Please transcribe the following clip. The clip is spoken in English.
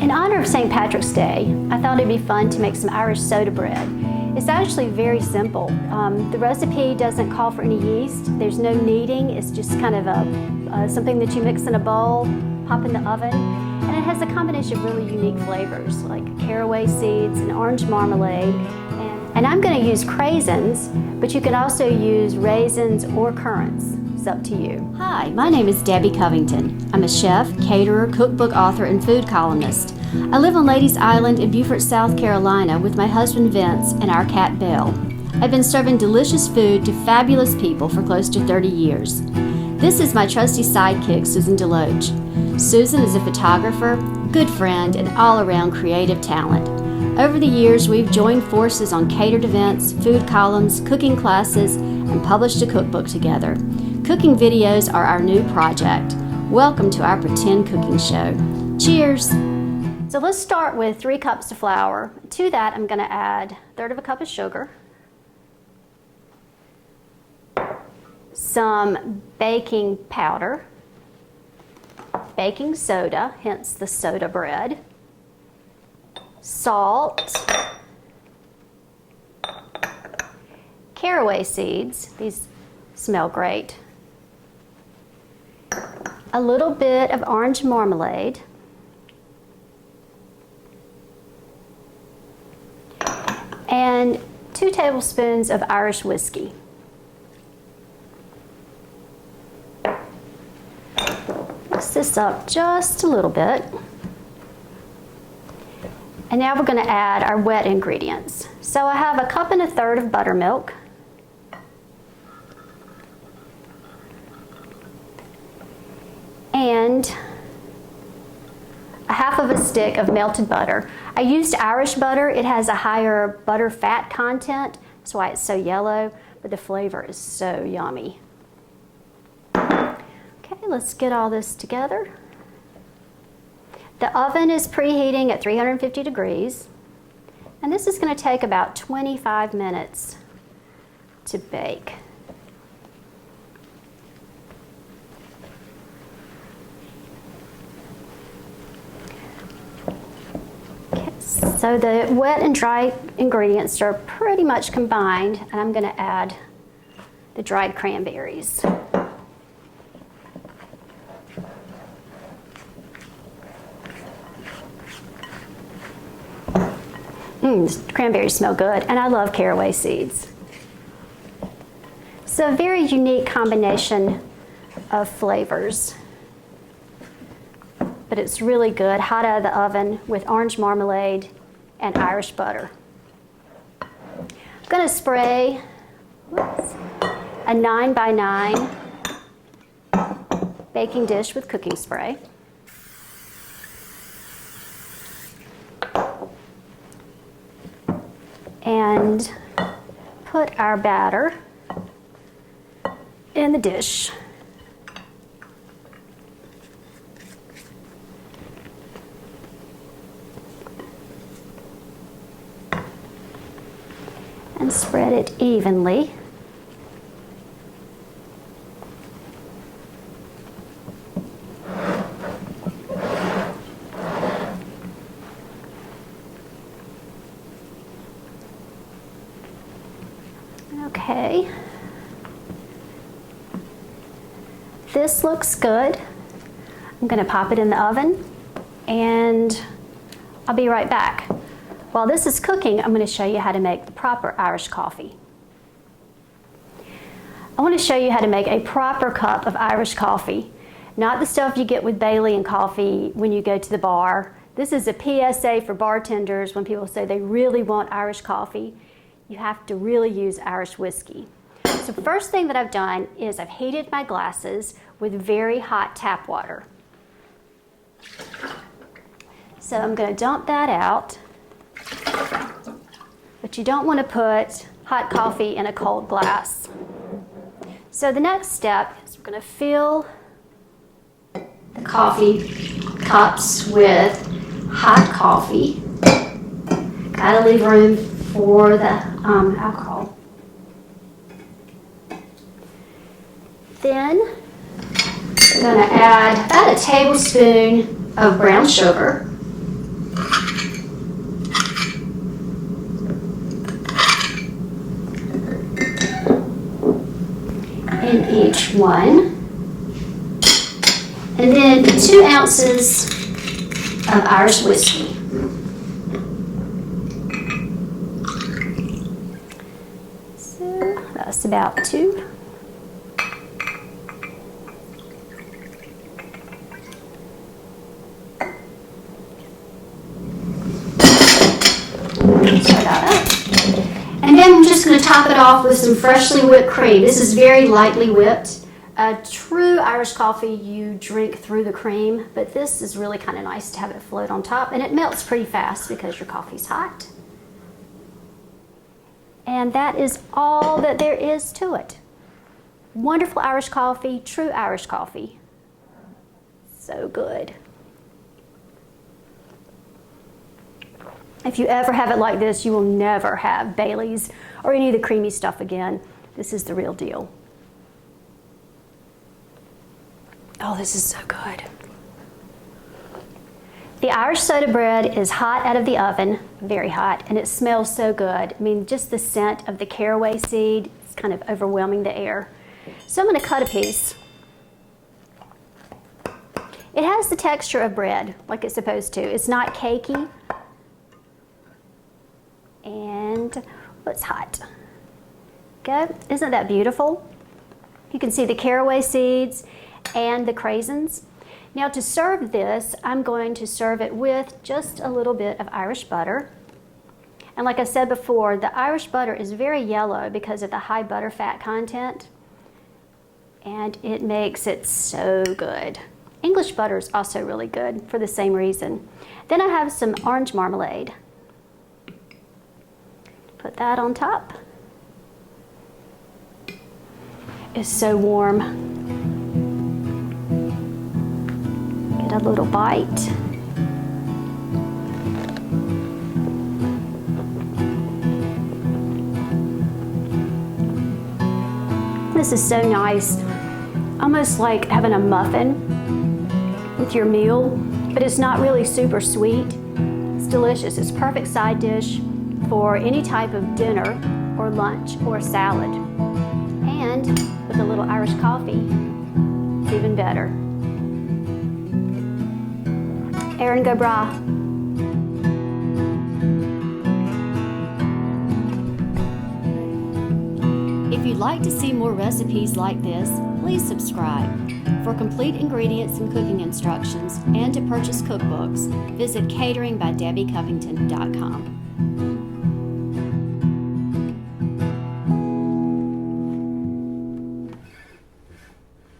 In honor of St. Patrick's Day, I thought it'd be fun to make some Irish soda bread. It's actually very simple. The recipe doesn't call for any yeast. There's no kneading. It's just kind of something that you mix in a bowl, pop in the oven, and it has a combination of really unique flavors like caraway seeds and orange marmalade. And I'm going to use craisins, but you can also use raisins or currants. It's up to you. Hi, my name is Debbie Covington. I'm a chef, caterer, cookbook author, and food columnist. I live on Ladies Island in Beaufort, South Carolina with my husband Vince and our cat Belle. I've been serving delicious food to fabulous people for close to 30 years. This is my trusty sidekick, Susan DeLoach. Susan is a photographer, good friend, and all-around creative talent. Over the years, we've joined forces on catered events, food columns, cooking classes, and published a cookbook together. Cooking videos are our new project. Welcome to our pretend cooking show. Cheers! So let's start with 3 cups of flour. To that, I'm going to add 1/3 cup of sugar, some baking powder, baking soda, hence the soda bread, salt, caraway seeds, these smell great, a little bit of orange marmalade, and 2 tablespoons of Irish whiskey. Mix this up just a little bit. And now we're going to add our wet ingredients. So I have 1 1/3 cups of buttermilk, and 1/2 stick of melted butter. I used Irish butter. It has a higher butter fat content. That's why it's so yellow, but the flavor is so yummy. Okay, let's get all this together. The oven is preheating at 350 degrees, and this is going to take about 25 minutes to bake. So the wet and dry ingredients are pretty much combined, and I'm going to add the dried cranberries. The cranberries smell good, and I love caraway seeds. It's a very unique combination of flavors, but it's really good, hot out of the oven with orange marmalade and Irish butter. I'm going to spray a 9x9 baking dish with cooking spray. And put our batter in the dish. And spread it evenly. Okay. This looks good. I'm going to pop it in the oven, and I'll be right back. While this is cooking, I'm going to show you how to make the proper Irish coffee. I want to show you how to make a proper cup of Irish coffee, not the stuff you get with Bailey and coffee when you go to the bar. This is a PSA for bartenders when people say they really want Irish coffee. You have to really use Irish whiskey. So the first thing that I've done is I've heated my glasses with very hot tap water. So I'm going to dump that out. But you don't want to put hot coffee in a cold glass. So the next step is we're going to fill the coffee cups with hot coffee. Gotta leave room for the alcohol. Then I'm going to add about a tablespoon of brown sugar. each one. And then 2 ounces of Irish whiskey. So that's about 2. Stir that up. And then I'm just going to top it off with some freshly whipped cream. This is very lightly whipped. A true Irish coffee, you drink through the cream, but this is really kind of nice to have it float on top, and it melts pretty fast because your coffee's hot. And that is all that there is to it. Wonderful Irish coffee, true Irish coffee. So good. If you ever have it like this, you will never have Bailey's or any of the creamy stuff again. This is the real deal. Oh, this is so good. The Irish soda bread is hot out of the oven, very hot, and it smells so good. I mean, just the scent of the caraway seed is kind of overwhelming the air. So I'm going to cut a piece. It has the texture of bread, like it's supposed to. It's not cakey. And it's hot. Good. Isn't that beautiful? You can see the caraway seeds and the craisins. Now to serve this, I'm going to serve it with just a little bit of Irish butter. And like I said before, the Irish butter is very yellow because of the high butter fat content. And it makes it so good. English butter is also really good for the same reason. Then I have some orange marmalade. Put that on top. It's so warm. Get a little bite. This is so nice. Almost like having a muffin with your meal, but it's not really super sweet. It's delicious. It's a perfect side dish for any type of dinner or lunch or salad. And with a little Irish coffee, it's even better. Erin go bragh. If you'd like to see more recipes like this, please subscribe. For complete ingredients and cooking instructions and to purchase cookbooks, visit cateringbydebbicovington.com.